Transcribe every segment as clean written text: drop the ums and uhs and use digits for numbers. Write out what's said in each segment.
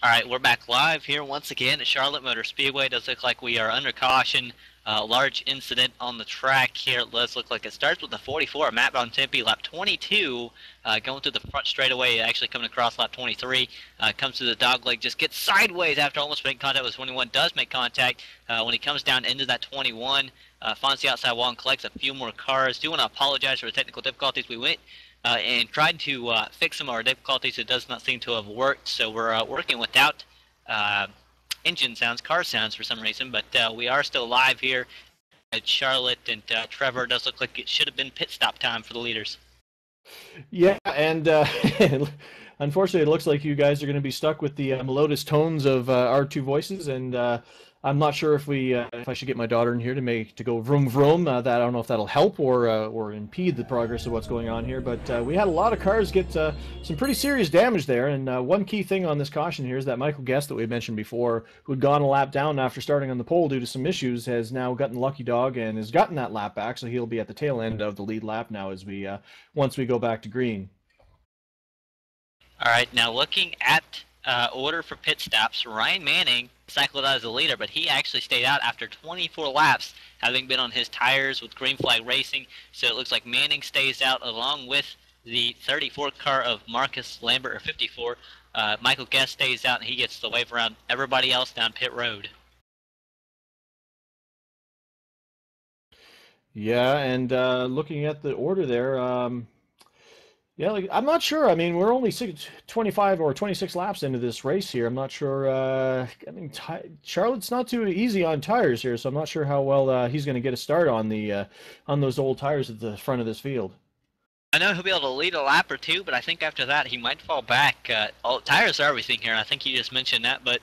All right, we're back live here once again at Charlotte Motor Speedway. It does look like we are under caution. Large incident on the track here. It does look like it starts with the 44, Matt Bontempi, lap 22, going through the front straightaway, actually coming across lap 23, comes to the dogleg, just gets sideways after almost making contact with 21, does make contact. When he comes down into that 21, finds the outside wall and collects a few more cars. Do want to apologize for the technical difficulties. We went and tried to fix some of our difficulties. It does not seem to have worked, so we're working without engine sounds, car sounds for some reason, but we are still live here at Charlotte, and Trevor, does look like it should have been pit stop time for the leaders. Yeah, and unfortunately it looks like you guys are going to be stuck with the melodious tones of our two voices, and I'm not sure if if I should get my daughter in here to go vroom vroom. That I don't know if that'll help or impede the progress of what's going on here. But we had a lot of cars get some pretty serious damage there. And one key thing on this caution here is that Michael Guest that we mentioned before, who had gone a lap down after starting on the pole due to some issues, has now gotten lucky dog and has gotten that lap back. So he'll be at the tail end of the lead lap now as we once we go back to green. All right, now looking at order for pit stops, Ryan Manning cycled out as the leader, but he actually stayed out after 24 laps, having been on his tires with Green Flag Racing. So it looks like Manning stays out along with the 34 car of Marcus Lambert, or 54. Michael Guest stays out, and he gets to wave around everybody else down pit road. Yeah, and looking at the order there, yeah, like, I'm not sure. I mean, we're only 25 or 26 laps into this race here. I'm not sure. I mean, Charlotte's not too easy on tires here, so I'm not sure how well he's going to get a start on those old tires at the front of this field. I know he'll be able to lead a lap or two, but I think after that he might fall back. Tires are everything here, and I think you just mentioned that. But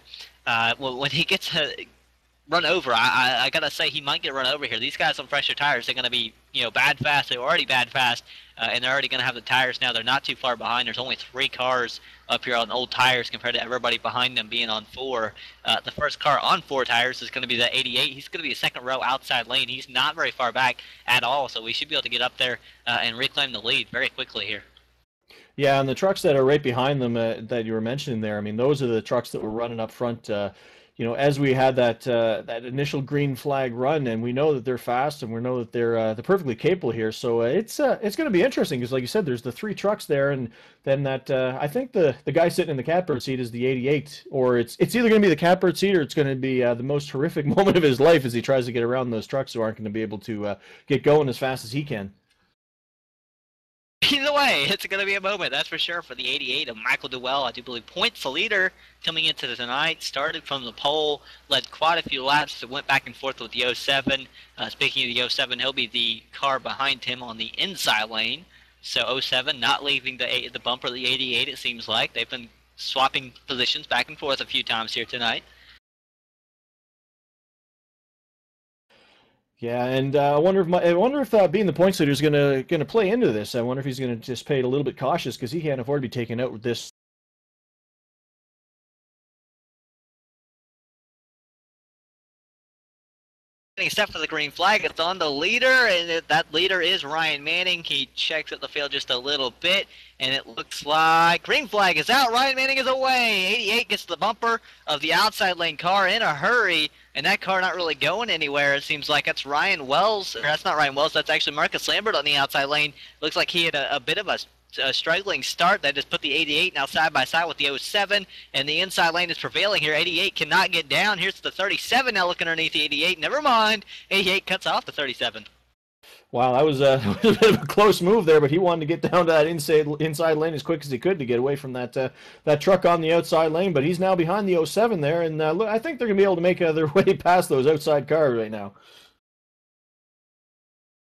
when he gets run over, I gotta say he might get run over here. These guys on fresher tires, they're gonna be bad fast. They're already bad fast, and they're already gonna have the tires now. They're not too far behind. There's only 3 cars up here on old tires compared to everybody behind them being on 4. The first car on 4 tires is gonna be the 88. He's gonna be a second row outside lane. He's not very far back at all, so we should be able to get up there and reclaim the lead very quickly here. Yeah, and the trucks that are right behind them that you were mentioning there, I mean, those are the trucks that were running up front. As we had that initial green flag run, and we know that they're fast, and we know that they're perfectly capable here. So it's going to be interesting because, like you said, there's the 3 trucks there, and then that I think the guy sitting in the catbird seat is the 88, or it's either going to be the catbird seat or it's going to be the most horrific moment of his life as he tries to get around those trucks who aren't going to be able to get going as fast as he can. Either way, it's going to be a moment, that's for sure, for the 88 of Michael Duell. I do believe points the leader coming into tonight. Started from the pole, led quite a few laps, went back and forth with the 07. Speaking of the 07, he'll be the car behind him on the inside lane. So 07 not leaving the bumper of the 88, it seems like. They've been swapping positions back and forth a few times here tonight. Yeah, and I wonder if being the points leader is going to play into this. I wonder if he's going to just play it a little bit cautious because he can't afford to be taken out with this. Except for the green flag, it's on the leader, and that leader is Ryan Manning. He checks at the field just a little bit, and it looks like green flag is out. Ryan Manning is away. 88 gets the bumper of the outside lane car in a hurry, and that car not really going anywhere. It seems like that's Ryan Wells, or that's not Ryan Wells, that's actually Marcus Lambert on the outside lane. Looks like he had a bit of a struggling start. That just put the 88 now side by side with the 07, and the inside lane is prevailing here. 88 cannot get down. Here's the 37 now looking underneath the 88. Never mind. 88 cuts off the 37. Wow, that was a bit of a close move there, but he wanted to get down to that inside lane as quick as he could to get away from that truck on the outside lane. But he's now behind the 07 there, and I think they're going to be able to make their way past those outside cars right now.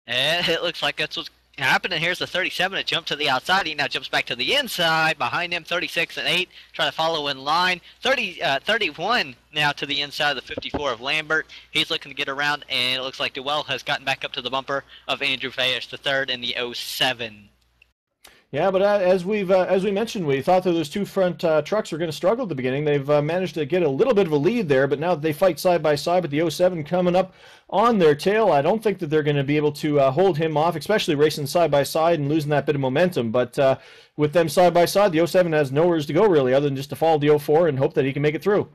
And it looks like that's what's happening. Here's the 37 to jump to the outside. He now jumps back to the inside. Behind him, 36 and 8 try to follow in line. 31 now to the inside of the 54 of Lambert. He's looking to get around, and it looks like Duell has gotten back up to the bumper of Andrew Fayes, the third in the 07. Yeah, but as we mentioned, we thought that those two front trucks were going to struggle at the beginning. They've managed to get a little bit of a lead there, but now that they fight side by side with the '07 coming up on their tail, I don't think that they're going to be able to hold him off, especially racing side by side and losing that bit of momentum. But with them side by side, the '07 has nowhere to go really, other than just to follow the '04 and hope that he can make it through.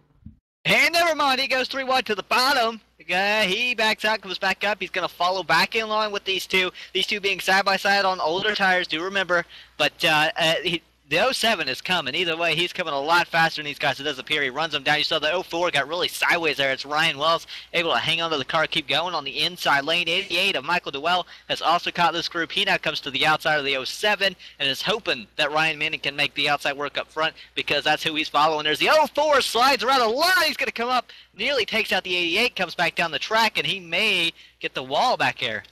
And never mind, he goes 3 wide to the bottom. He backs out, comes back up. He's going to follow back in line with these two. These two being side by side on older tires, do remember. But the '07 is coming. Either way, he's coming a lot faster than these guys. It does appear he runs them down. You saw the '04 got really sideways there. It's Ryan Wells able to hang onto the car, keep going on the inside lane. 88 of Michael Dewell has also caught this group. He now comes to the outside of the '07 and is hoping that Ryan Manning can make the outside work up front because that's who he's following. There's the '04 slides around the line. He's going to come up, nearly takes out the 88, comes back down the track, and he may get the wall back here.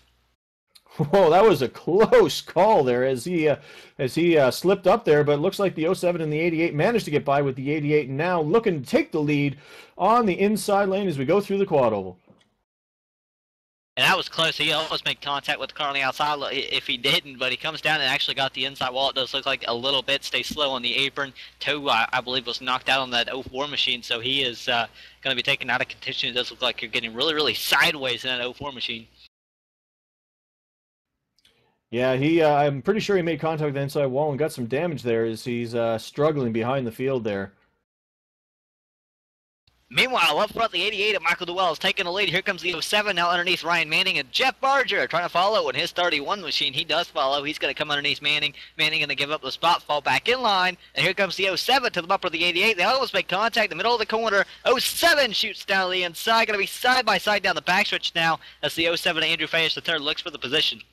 Whoa, that was a close call there as he slipped up there, but it looks like the '07 and the '88 managed to get by with the '88, and now looking to take the lead on the inside lane as we go through the quad oval. And that was close. He almost made contact with the car on the outside if he didn't, but he comes down and actually got the inside wall. It does look like a little bit. Stay slow on the apron. Toe, I believe, was knocked out on that '04 machine, so he is going to be taken out of contention. It does look like you're getting really, really sideways in that '04 machine. Yeah, I'm pretty sure he made contact with the inside wall and got some damage there as he's struggling behind the field there. Meanwhile, up front, the 88 of Michael Dewell is taking the lead. Here comes the '07 now underneath Ryan Manning, and Jeff Barger trying to follow in his 31 machine. He does follow. He's going to come underneath Manning. Manning going to give up the spot, fall back in line, and here comes the '07 to the bumper of the 88. They almost make contact in the middle of the corner. '07 shoots down the inside. Going to be side by side down the backstretch now as the '07 Andrew Fayes III looks for the position.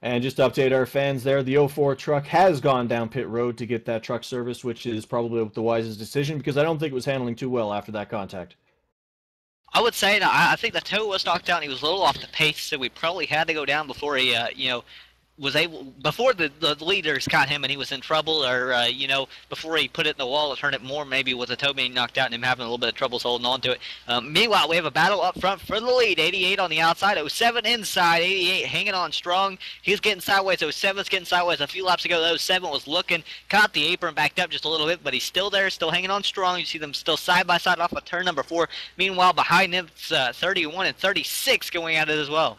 And just to update our fans there, the '04 truck has gone down pit road to get that truck service, which is probably the wisest decision because I don't think it was handling too well after that contact. I would say that I think the toe was knocked out and he was a little off the pace, so we probably had to go down before he, was able before the leaders caught him and he was in trouble, or before he put it in the wall to turn it more, maybe with the toe being knocked out and him having a little bit of troubles holding on to it. Meanwhile, we have a battle up front for the lead. 88 on the outside, '07 inside. 88 hanging on strong. He's getting sideways. '07's getting sideways. A few laps ago, the '07 was looking, caught the apron, backed up just a little bit, but he's still there, still hanging on strong. You see them still side by side off of turn number 4. Meanwhile, behind him, it's 31 and 36 going at it as well.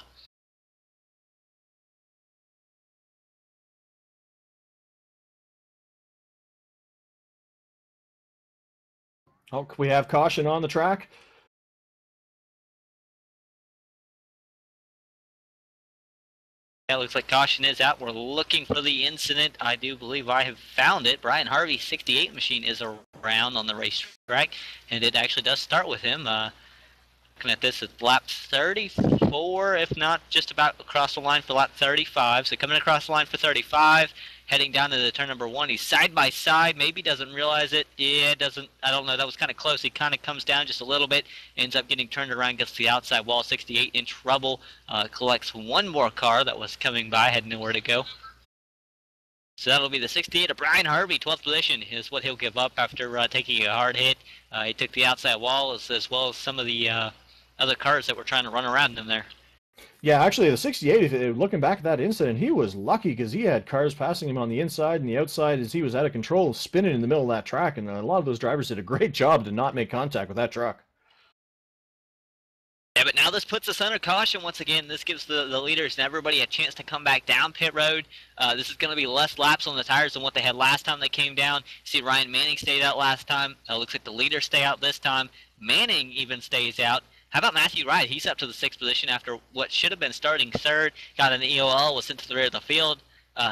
Oh, we have caution on the track. Yeah, looks like caution is out. We're looking for the incident. I do believe I have found it. Brian Harvey's '68 machine is around on the racetrack, and it actually does start with him. Looking at this, it's lap 34, if not just about across the line for lap 35. So coming across the line for 35, heading down to the turn number 1. He's side by side. Maybe doesn't realize it. Yeah, doesn't. I don't know. That was kind of close. He kind of comes down just a little bit, ends up getting turned around, gets to the outside wall. 68 in trouble. Collects one more car that was coming by, had nowhere to go. So that'll be the 68 of Brian Harvey. 12th position is what he'll give up after taking a hard hit. He took the outside wall as well as some of the other cars that were trying to run around him there. Yeah, actually, the '68, looking back at that incident, he was lucky because he had cars passing him on the inside and the outside as he was out of control, spinning in the middle of that track, and a lot of those drivers did a great job to not make contact with that truck. Yeah, but now this puts us under caution once again. This gives the leaders and everybody a chance to come back down pit road. This is going to be less laps on the tires than what they had last time they came down. See, Ryan Manning stayed out last time. Looks like the leaders stay out this time. Manning even stays out. How about Matthew Wright? He's up to the 6th position after what should have been starting 3rd. Got an EOL, was sent to the rear of the field.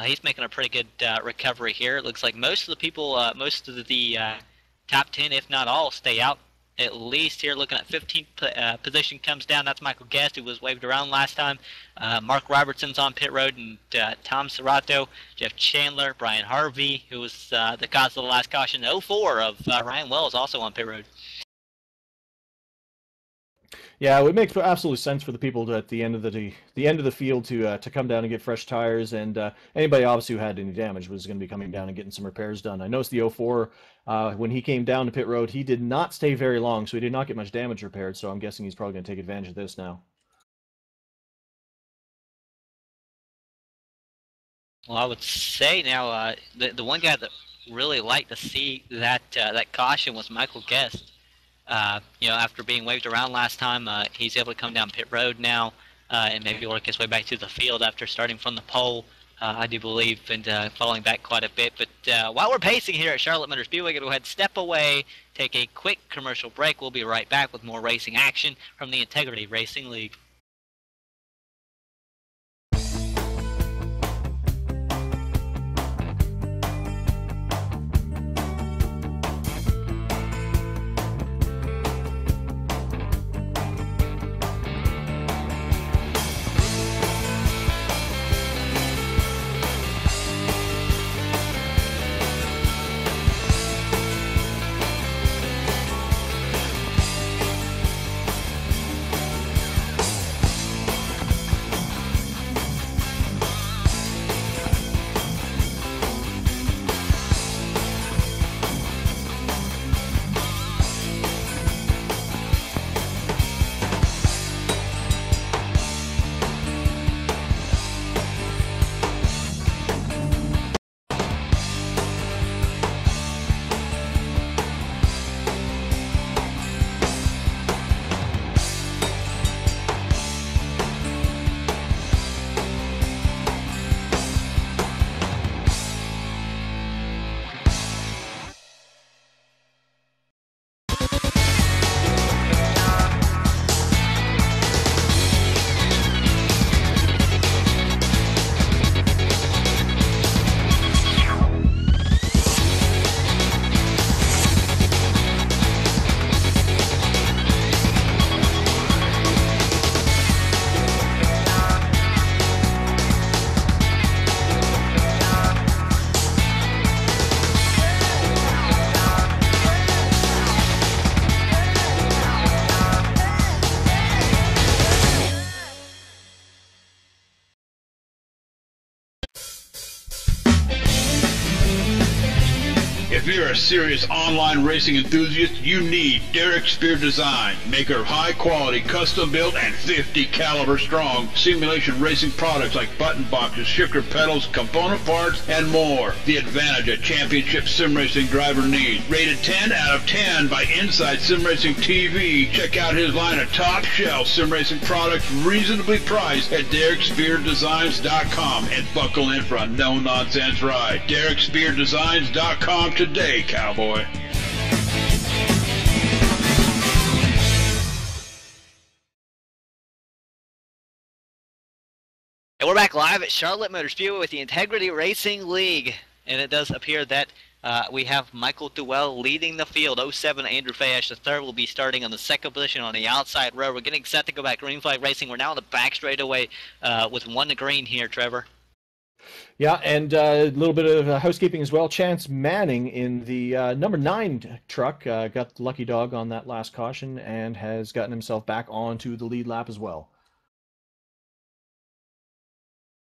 He's making a pretty good recovery here. It looks like most of the people, most of the top 10, if not all, stay out. At least here, looking at 15th position comes down. That's Michael Guest, who was waved around last time. Mark Robertson's on pit road, and Tom Serrato, Jeff Chandler, Brian Harvey, who was the cause of the last caution. 04 of Ryan Wells also on pit road. Yeah, it would make absolute sense for the people at the end of the field to come down and get fresh tires, and anybody obviously who had any damage was going to be coming down and getting some repairs done. I noticed the '04 when he came down to pit road, he did not stay very long, so he did not get much damage repaired. So I'm guessing he's probably going to take advantage of this now. Well, I would say now the one guy that really liked to see that caution was Michael Guest. After being waved around last time, he's able to come down pit road now and maybe work his way back to the field after starting from the pole, I do believe, and falling back quite a bit. But while we're pacing here at Charlotte Motor Speedway, we're going to go ahead and step away, take a quick commercial break. We'll be right back with more racing action from the Integrity Racing League. If you're a serious online racing enthusiast, you need Derek Spear Design, maker of high-quality, custom-built, and 50 caliber strong simulation racing products like button boxes, shifter pedals, component parts, and more. The advantage a championship sim racing driver needs. Rated 10 out of 10 by Inside Sim Racing TV. Check out his line of top-shelf sim racing products reasonably priced at DerekSpearDesigns.com and buckle in for a no-nonsense ride. DerekSpearDesigns.com today, cowboy. And we're back live at Charlotte Motor Speedway with the Integrity Racing League. And it does appear that we have Michael Duell leading the field. 07 Andrew Fayesh III will be starting on the second position on the outside row. We're getting set to go back green flag racing. We're now on the back straightaway with one to green here, Trevor. Yeah, and a little bit of housekeeping as well. Chance Manning in the number 9 truck got the lucky dog on that last caution and has gotten himself back onto the lead lap as well.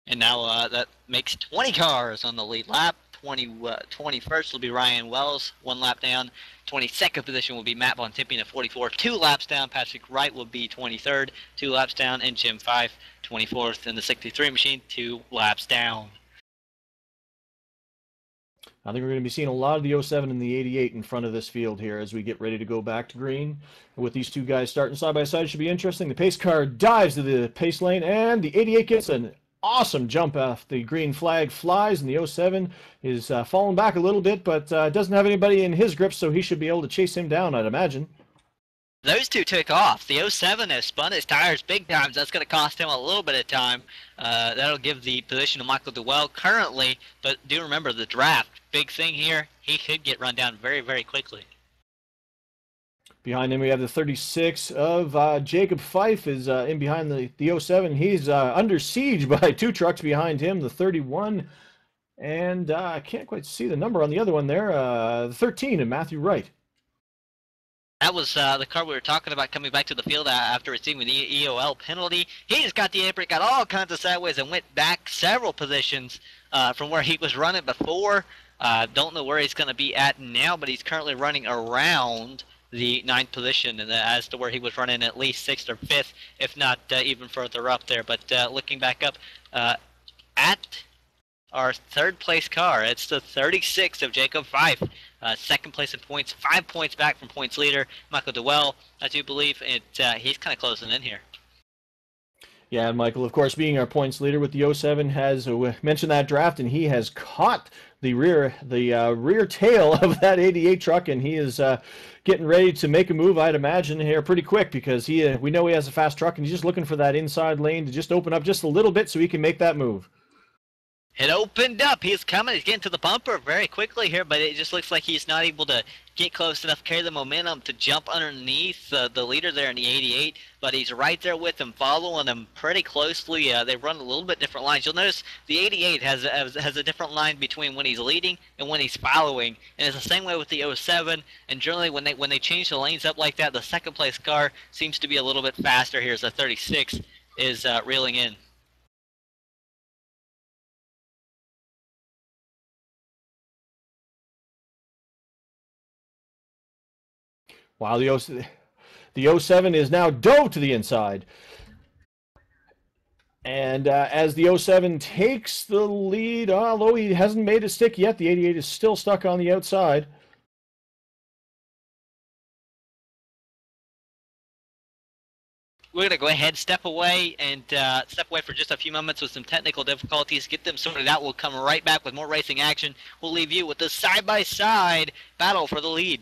And now that makes 20 cars on the lead lap. 21st will be Ryan Wells, 1 lap down. 22nd position will be Matt Von Tipping at 44, 2 laps down. Patrick Wright will be 23rd, 2 laps down. And Jim Fife, 24th in the 63 machine, 2 laps down. I think we're going to be seeing a lot of the 07 and the 88 in front of this field here as we get ready to go back to green. With these two guys starting side by side, it should be interesting. The pace car dives to the pace lane, and the 88 gets an awesome jump off the green flag, flies, and the 07 is falling back a little bit, but doesn't have anybody in his grip, so he should be able to chase him down, I'd imagine. Those two took off. The 07 has spun his tires big times. That's going to cost him a little bit of time. That'll give the position to Michael Duell currently, but do remember the draft. Big thing here, he could get run down very, very quickly. Behind him, we have the 36 of Jacob Fife is in behind the 07. He's under siege by 2 trucks behind him, the 31. And I can't quite see the number on the other one there, the 13 of Matthew Wright. That was the car we were talking about coming back to the field after receiving the EOL penalty. He just got the apron, got all kinds of sideways, and went back several positions from where he was running before. Don't know where he's going to be at now, but he's currently running around the 9th position, and as to where he was running at least 6th or 5th, if not even further up there. But looking back up at our third place car. It's the 36 of Jacob Fife. Second place in points, 5 points back from points leader Michael Dewell. I do believe he's kind of closing in here. Yeah, Michael, of course, being our points leader with the 07, has mentioned that draft, and he has caught the rear tail of that 88 truck, and he is getting ready to make a move, I'd imagine, here pretty quick, because we know he has a fast truck, and he's just looking for that inside lane to just open up just a little bit so he can make that move. It opened up. He's coming. He's getting to the bumper very quickly here, but it just looks like he's not able to get close enough, carry the momentum to jump underneath the leader there in the 88. But he's right there with him, following him pretty closely. They run a little bit different lines. You'll notice the 88 has a different line between when he's leading and when he's following, and it's the same way with the 07. And generally, when they change the lanes up like that, the second place car seems to be a little bit faster here as the 36 is reeling in. Wow, the 07 is now dove to the inside. And as the 07 takes the lead, although he hasn't made it stick yet, the 88 is still stuck on the outside. We're going to go ahead, step away for just a few moments with some technical difficulties, get them sorted out. We'll come right back with more racing action. We'll leave you with the side-by-side battle for the lead.